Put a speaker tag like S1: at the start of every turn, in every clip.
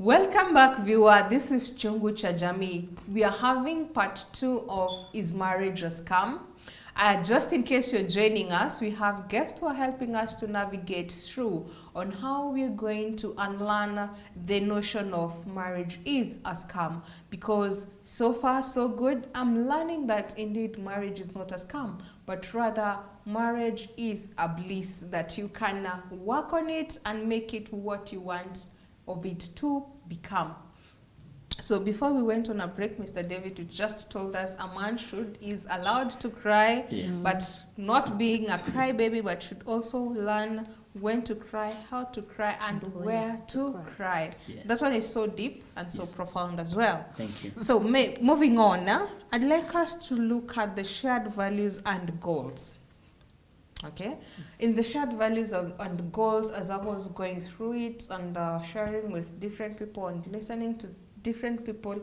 S1: Welcome back, viewer. This is Chungu cha Jamii. We are having part 2 of Is Marriage a Scam? Just in case you're joining us, we have guests who are helping us to navigate through on how we're going to unlearn the notion of marriage is a scam. Because so far, so good. I'm learning that indeed marriage is not a scam, but rather marriage is a bliss that you can work on it and make it what you want of it to become. So before we went on a break, Mr. David just told us a man is allowed to cry,
S2: Yes.
S1: but not being a crybaby, but should also learn when to cry, how to cry, and where to cry.
S2: Yes.
S1: That one is so deep and so profound as well.
S2: Thank you.
S1: So moving on, I'd like us to look at the shared values and goals. Okay, in the shared values and goals, as I was going through it and sharing with different people and listening to different people,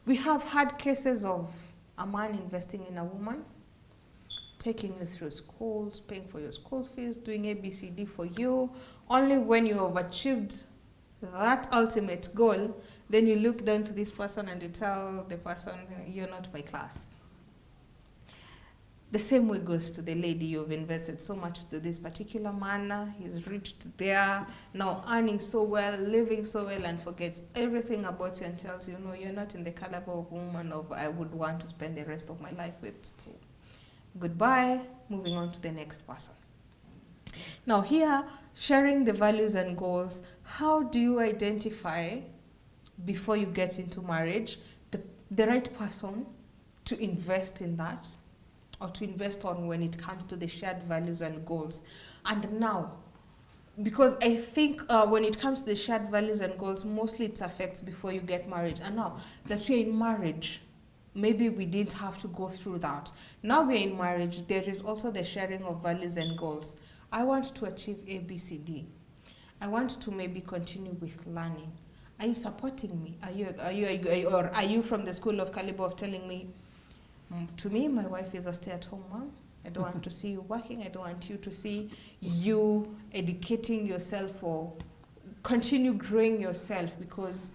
S1: we have had cases of a man investing in a woman, taking you through schools, paying for your school fees, doing ABCD for you. Only when you have achieved that ultimate goal, then you look down to this person and you tell the person, you're not my class. The same way goes to the lady. You've invested so much to this particular man. He's reached there, now earning so well, living so well, and forgets everything about you and tells you, no, you're not in the caliber of woman of I would want to spend the rest of my life with. So, goodbye, moving on to the next person. Now here, sharing the values and goals, how do you identify, before you get into marriage, the right person to invest in that, or to invest on when it comes to the shared values and goals? And now, because I think when it comes to the shared values and goals, mostly it affects before you get married. And now that we're in marriage, maybe we didn't have to go through that. Now we're in marriage, there is also the sharing of values and goals. I want to achieve A, B, C, D. I want to maybe continue with learning. Are you supporting me? Are you from the school of caliber of telling me, to me, my wife is a stay-at-home mom. I don't want to see you working. I don't want you to see you educating yourself or continue growing yourself, because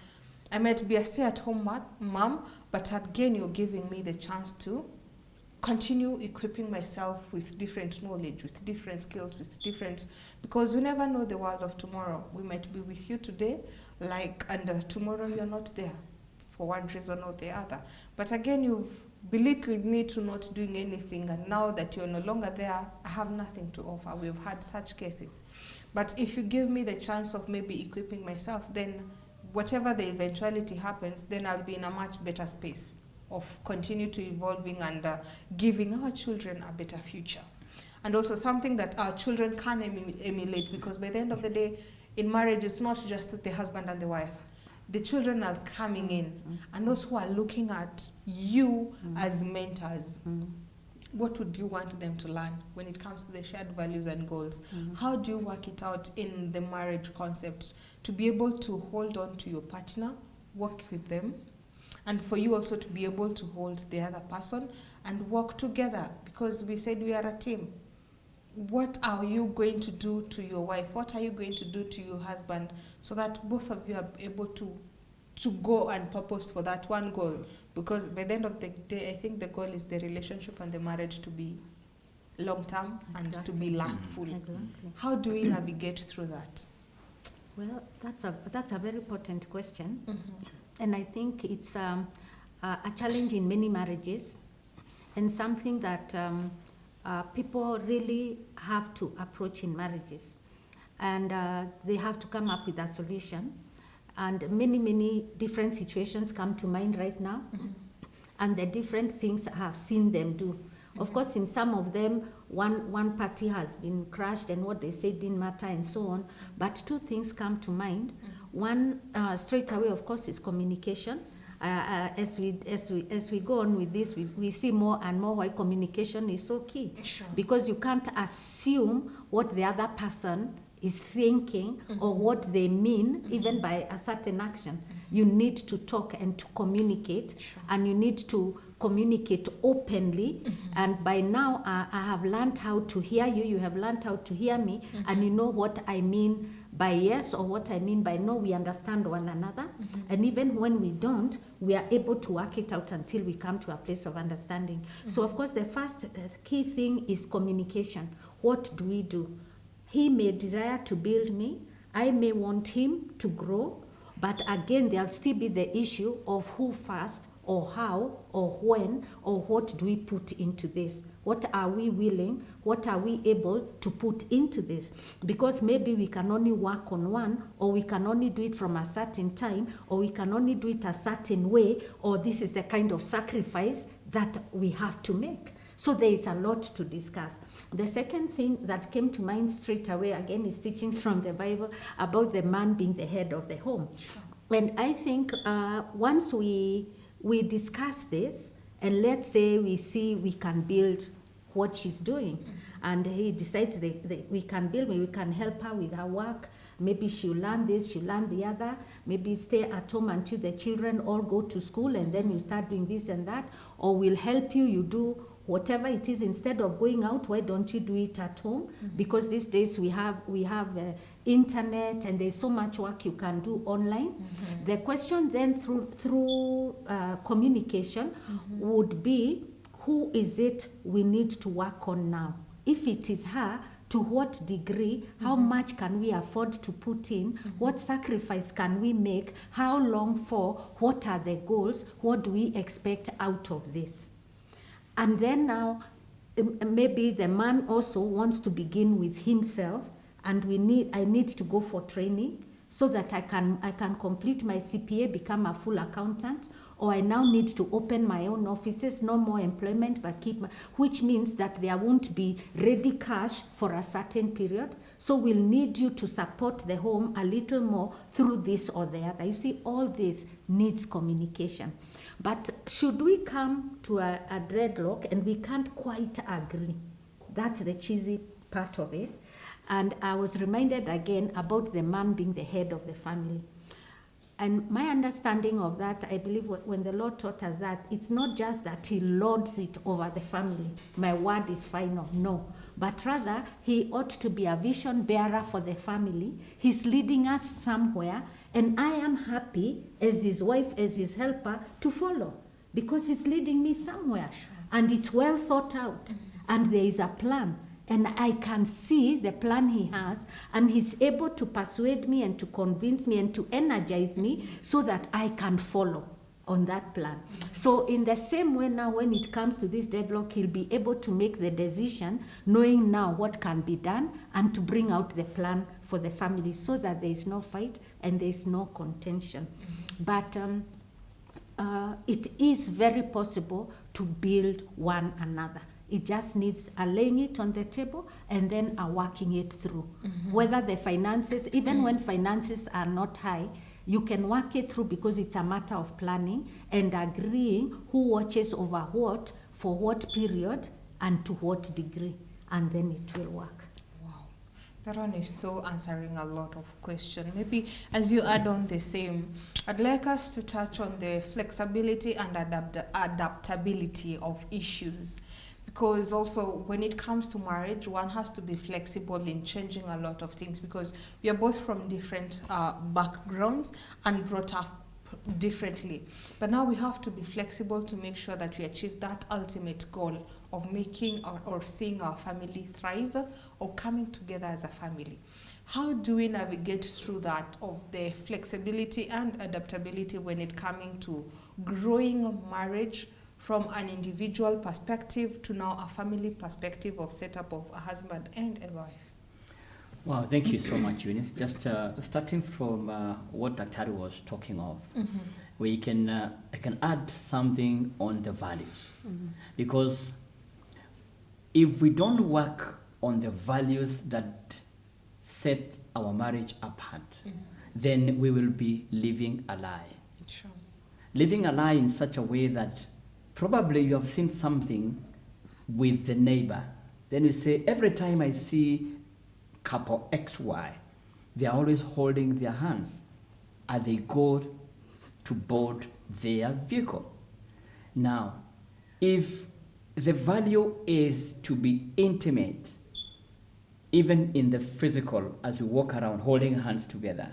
S1: I might be a stay-at-home mom, but again, you're giving me the chance to continue equipping myself with different knowledge, with different skills, because we never know the world of tomorrow. We might be with you today, and tomorrow you're not there for one reason or the other. But again, you've belittled me to not doing anything, and now that you're no longer there, I have nothing to offer. We've had such cases. But if you give me the chance of maybe equipping myself, then whatever the eventuality happens, then I'll be in a much better space of continue to evolving and giving our children a better future. And also something that our children can emulate, because by the end of the day, in marriage, it's not just the husband and the wife. The children are coming in, and those who are looking at you as mentors, what would you want them to learn when it comes to the shared values and goals? How do you work it out in the marriage concept to be able to hold on to your partner, work with them, and for you also to be able to hold the other person and work together? Because we said we are a team. What are you going to do to your wife? What are you going to do to your husband, so that both of you are able to go and purpose for that one goal? Because by the end of the day, I think the goal is the relationship and the marriage to be long-term and to be lastful.
S3: Exactly.
S1: How do we navigate through that?
S3: Well, that's a very important question, and I think it's a challenge in many marriages, and something that people really have to approach in marriages, and they have to come up with a solution. And many different situations come to mind right now, and the different things I have seen them do. Of course, in some of them, one party has been crushed and what they said didn't matter and so on. But two things come to mind. One, straight away, of course, is communication. As we go on with this, we see more and more why communication is so key.
S1: Sure.
S3: Because you can't assume what the other person is thinking or what they mean, even by a certain action. You need to talk and to communicate, and you need to communicate openly. And by now, I have learned how to hear you, you have learned how to hear me, and you know what I mean by yes, or what I mean by no, we understand one another. And even when we don't, we are able to work it out until we come to a place of understanding. So of course, the first key thing is communication. What do we do? He may desire to build me. I may want him to grow. But again, there'll still be the issue of who first, or how, or when, or what do we put into this? What are we willing? What are we able to put into this? Because maybe we can only work on one, or we can only do it from a certain time, or we can only do it a certain way, or this is the kind of sacrifice that we have to make. So there is a lot to discuss. The second thing that came to mind straight away, again, is teachings from the Bible about the man being the head of the home. And I think once we discuss this, and let's say we see we can build what she's doing, and he decides we can build, we can help her with her work. Maybe she'll learn this, she'll learn the other. Maybe stay at home until the children all go to school, and then you start doing this and that. Or we'll help you, you do whatever it is. Instead of going out, why don't you do it at home? Because these days we have internet, and there's so much work you can do online. The question then through communication would be, who is it we need to work on now? If it is her, to what degree? How much can we afford to put in? What sacrifice can we make? How long for? What are the goals? What do we expect out of this? And then now, maybe the man also wants to begin with himself, and I need to go for training so that I can complete my CPA, become a full accountant, or I now need to open my own offices, no more employment, but which means that there won't be ready cash for a certain period. So we'll need you to support the home a little more through this or the other. You see, all this needs communication. But should we come to a dreadlock and we can't quite agree? That's the cheesy part of it. And I was reminded again about the man being the head of the family. And my understanding of that, I believe when the Lord taught us that, it's not just that he lords it over the family. My word is final. No. But rather, he ought to be a vision bearer for the family. He's leading us somewhere. And I am happy, as his wife, as his helper, to follow. Because he's leading me somewhere. And it's well thought out. And there is a plan. And I can see the plan he has, and he's able to persuade me and to convince me and to energize me so that I can follow on that plan. So in the same way now, when it comes to this deadlock, he'll be able to make the decision, knowing now what can be done, and to bring out the plan for the family so that there is no fight and there is no contention. But it is very possible to build one another. It just needs a laying it on the table and then a working it through. Whether the finances, even when finances are not high, you can work it through because it's a matter of planning and agreeing who watches over what, for what period, and to what degree, and then it will work.
S1: Wow. That one is so answering a lot of questions. Maybe as you add on the same, I'd like us to touch on the flexibility and adaptability of issues. Because also when it comes to marriage, one has to be flexible in changing a lot of things because we are both from different backgrounds and brought up differently. But now we have to be flexible to make sure that we achieve that ultimate goal of making or seeing our family thrive or coming together as a family. How do we navigate through that of the flexibility and adaptability when it coming to growing marriage from an individual perspective to now a family perspective of setup of a husband and a wife?
S2: Wow, thank you so much, Eunice. Just starting from what Daktari was talking of, where I can add something on the values. Because if we don't work on the values that set our marriage apart, then we will be living a lie.
S1: Sure.
S2: Living a lie in such a way that probably you have seen something with the neighbor. Then you say, every time I see couple XY, they are always holding their hands as they go to board their vehicle. Now, if the value is to be intimate, even in the physical, as we walk around holding hands together.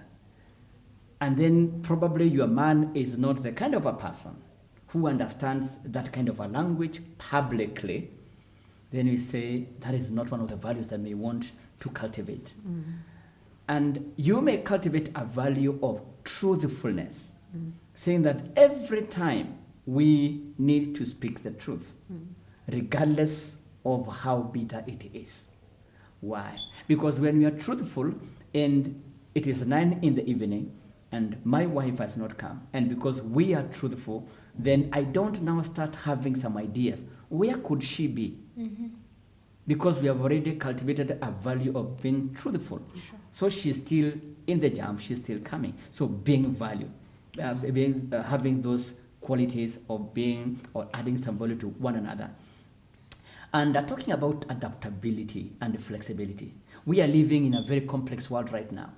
S2: And then probably your man is not the kind of a person who understands that kind of a language publicly. Then we say that is not one of the values that we want to cultivate. And you may cultivate a value of truthfulness, saying that every time we need to speak the truth, regardless of how bitter it is. Why? Because when we are truthful and it is 9 in the evening and my wife has not come, and because we are truthful, then I don't now start having some ideas. Where could she be? Because we have already cultivated a value of being truthful.
S1: Sure.
S2: So she's still in the jam, she's still coming. So being value, having those qualities of being or adding some value to one another. And talking about adaptability and flexibility, we are living in a very complex world right now,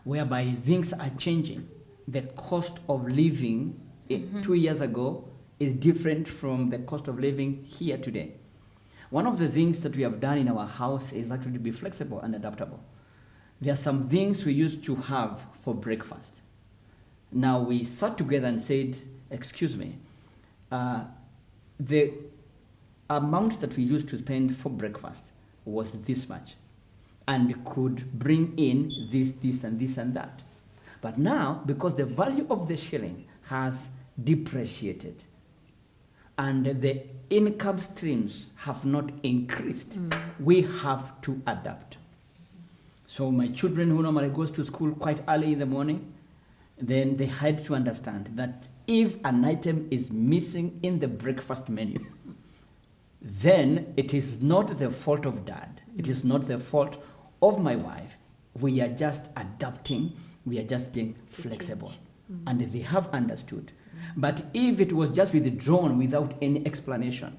S2: whereby things are changing. The cost of living 2 years ago is different from the cost of living here today. One of the things that we have done in our house is actually to be flexible and adaptable. There are some things we used to have for breakfast. Now we sat together and said, excuse me, the amount that we used to spend for breakfast was this much, and we could bring in this and this and that. But now, because the value of the shilling has depreciated and the income streams have not increased, we have to adapt. So my children who normally goes to school quite early in the morning, then they had to understand that if an item is missing in the breakfast menu, then it is not the fault of dad. It is not the fault of my wife. We are just adapting. We are just being flexible. And they have understood. But if it was just withdrawn without any explanation,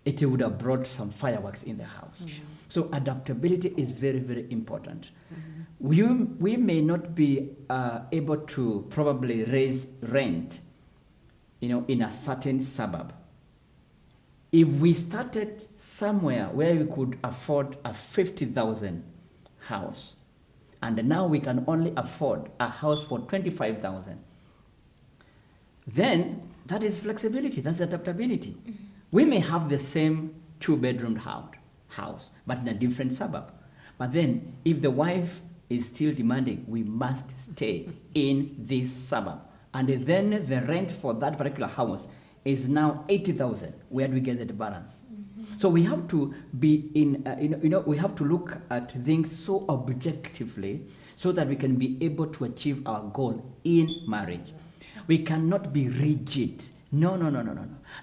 S2: it would have brought some fireworks in the house. So adaptability is very, very important. We may not be able to probably raise rent, in a certain suburb. If we started somewhere where we could afford a 50,000 house, and now we can only afford a house for 25,000, then that is flexibility, that's adaptability. We may have the same 2-bedroom house, but in a different suburb. But then, if the wife is still demanding, we must stay in this suburb, and then the rent for that particular house is now 80,000. Where do we get the balance? So we have to be we have to look at things so objectively so that we can be able to achieve our goal in marriage. We cannot be rigid. No.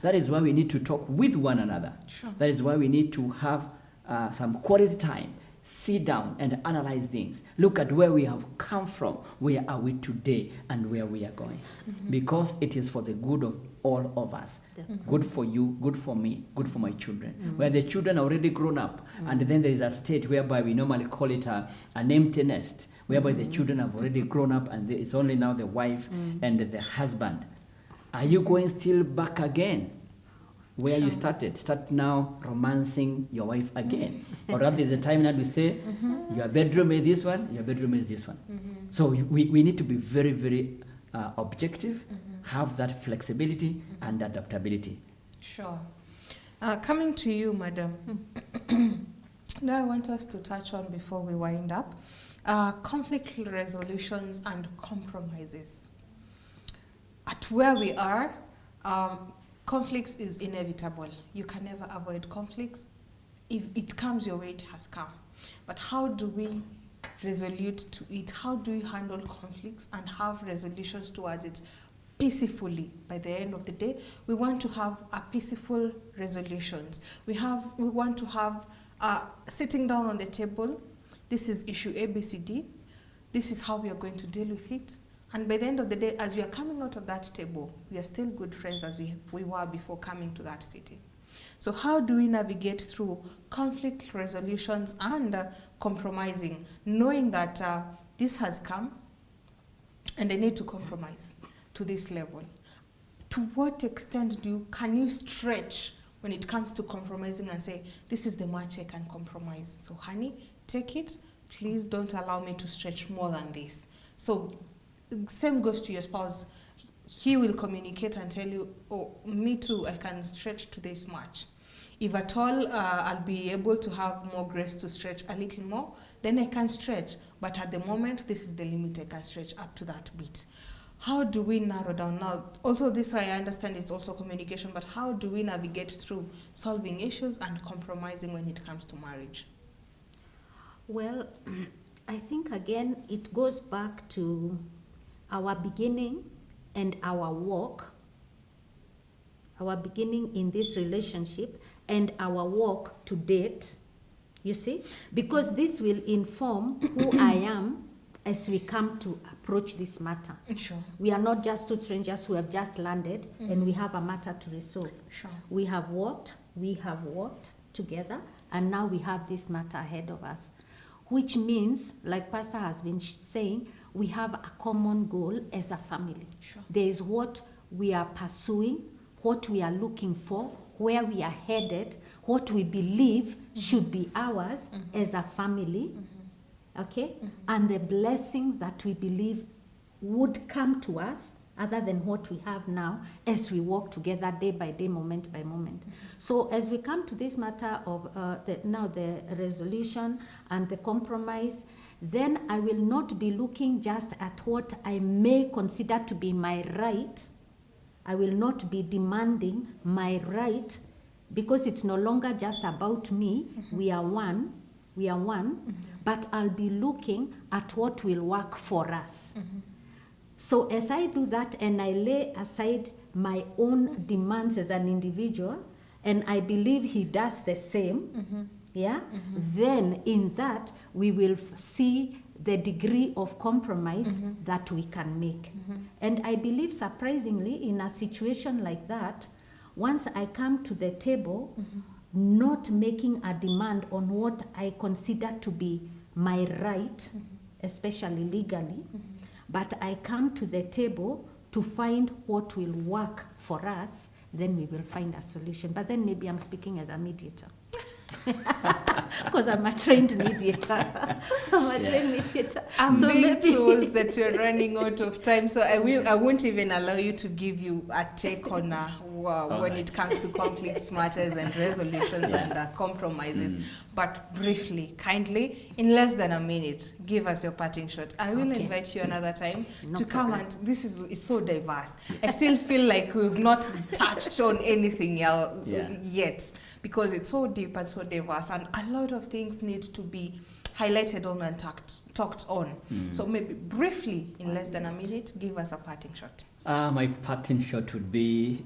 S2: That is why we need to talk with one another.
S1: Sure.
S2: That is why we need to have some quality time. Sit down and analyze things. Look at where we have come from, where are we today, and where we are going. Because it is for the good of all of us. Good for you, good for me, good for my children. Where the children are already grown up, and then there is a state whereby we normally call it an empty nest, whereby the children have already grown up and it's only now the wife and the husband. Are you going still back again? Where you started. Start now romancing your wife again. Or rather, there's a time that we say, your bedroom is this one, your bedroom is this one. So we need to be very, very objective, have that flexibility and adaptability.
S1: Sure. Coming to you, madam. Now I want us to touch on, before we wind up, conflict resolutions and compromises. At where we are, conflicts is inevitable. You can never avoid conflicts. If it comes your way, it has come. But how do we resolute to it? How do we handle conflicts and have resolutions towards it peacefully? By the end of the day, we want to have a peaceful resolutions. We want to have sitting down on the table. This is issue A, B, C, D. This is how we are going to deal with it. And by the end of the day, as we are coming out of that table, we are still good friends as we were before coming to that city. So how do we navigate through conflict resolutions and compromising, knowing that this has come and I need to compromise to this level? To what extent can you stretch when it comes to compromising and say, this is the much I can compromise. So honey, take it. Please don't allow me to stretch more than this. So same goes to your spouse. He will communicate and tell you, oh, me too, I can stretch to this much. If at all I'll be able to have more grace to stretch a little more, then I can stretch. But at the moment, this is the limit I can stretch up to that bit. How do we narrow down now? Also, this I understand it's also communication, but how do we navigate through solving issues and compromising when it comes to marriage?
S3: Well, I think again it goes back to our beginning and our walk, our beginning in this relationship and our walk to date, you see? Because this will inform who I am as we come to approach this matter.
S1: Sure.
S3: We are not just two strangers who have just landed and we have a matter to resolve.
S1: Sure.
S3: We have walked together, and now we have this matter ahead of us, which means, like Pastor has been saying, we have a common goal as a family.
S1: Sure.
S3: There is what we are pursuing, what we are looking for, where we are headed, what we believe should be ours as a family, okay? And the blessing that we believe would come to us other than what we have now as we walk together day by day, moment by moment. So as we come to this matter of the resolution and the compromise, then I will not be looking just at what I may consider to be my right. I will not be demanding my right, because it's no longer just about me. We are one, but I'll be looking at what will work for us. So as I do that and I lay aside my own demands as an individual, and I believe he does the same, then in that we will see the degree of compromise that we can make. And I believe, surprisingly, in a situation like that, once I come to the table, not making a demand on what I consider to be my right, especially legally, but I come to the table to find what will work for us, then we will find a solution. But then maybe I'm speaking as a mediator. Because I'm a trained mediator.
S1: I'm
S3: so
S1: being
S3: maybe
S1: told that you're running out of time, so I won't even allow you to give you a take on when it comes to conflicts, matters, and resolutions and compromises. But briefly, kindly, in less than a minute, give us your parting shot. I will invite you another time to come, and this is so diverse. I still feel like we've not touched on anything else yet, because it's so deep and so diverse, and a lot of things need to be highlighted on and talked on. So maybe briefly, in less than a minute, give us a parting shot.
S2: My parting shot would be,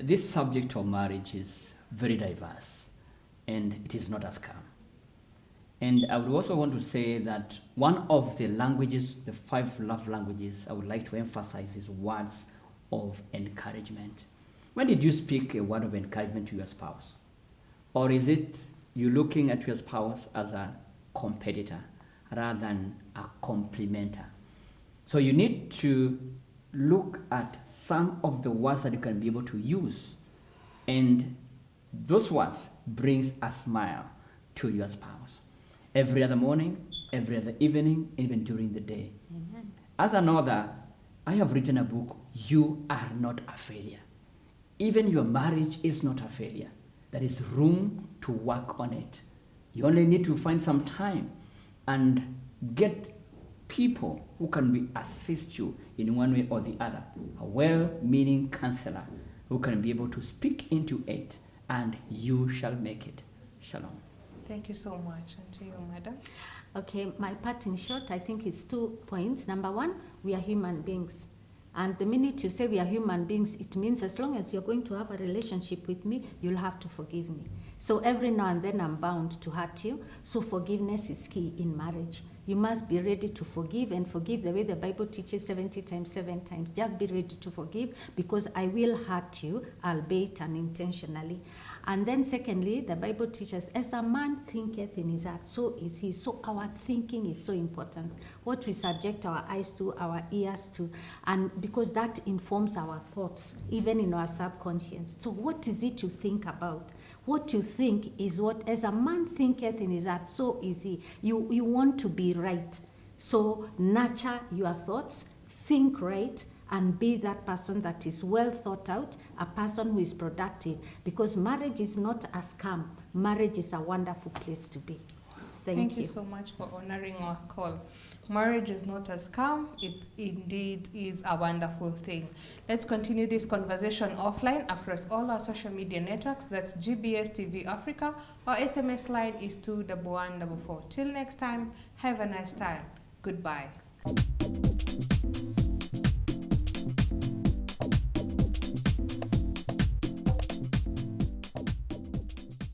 S2: this subject of marriage is very diverse, and it is not as calm. And I would also want to say that one of the languages, the 5 love languages, I would like to emphasize is words of encouragement. When did you speak a word of encouragement to your spouse? Or is it you looking at your spouse as a competitor rather than a complementer? So you need to look at some of the words that you can be able to use, and those words brings a smile to your spouse every other morning, every other evening, even during the day.
S3: Amen.
S2: As an author, I have written a book, You Are Not a Failure. Even your marriage is not a failure. There is room to work on it. You only need to find some time and get people who can assist you in one way or the other. A well-meaning counselor who can be able to speak into it, and you shall make it. Shalom.
S1: Thank you so much. And to you, madam.
S3: Okay, my parting shot, I think, is 2 points. Number 1, we are human beings. And the minute you say we are human beings, it means as long as you're going to have a relationship with me, you'll have to forgive me. So every now and then I'm bound to hurt you. So forgiveness is key in marriage. You must be ready to forgive, and forgive the way the Bible teaches, 70 times, 7 times. Just be ready to forgive, because I will hurt you, albeit unintentionally. And then secondly, the Bible teaches, as a man thinketh in his heart, so is he. So our thinking is so important. What we subject our eyes to, our ears to, and because that informs our thoughts, even in our subconscious. So what is it you think about? What you think is what, as a man thinketh in his heart, so is he. You want to be right. So nurture your thoughts, think right, and be that person that is well thought out, a person who is productive. Because marriage is not a scam. Marriage is a wonderful place to be. Thank you
S1: so much for honoring our call. Marriage is not a scam. It indeed is a wonderful thing. Let's continue this conversation offline across all our social media networks. That's GBS TV Africa. Our SMS line is 21144. Till next time, have a nice time. Goodbye.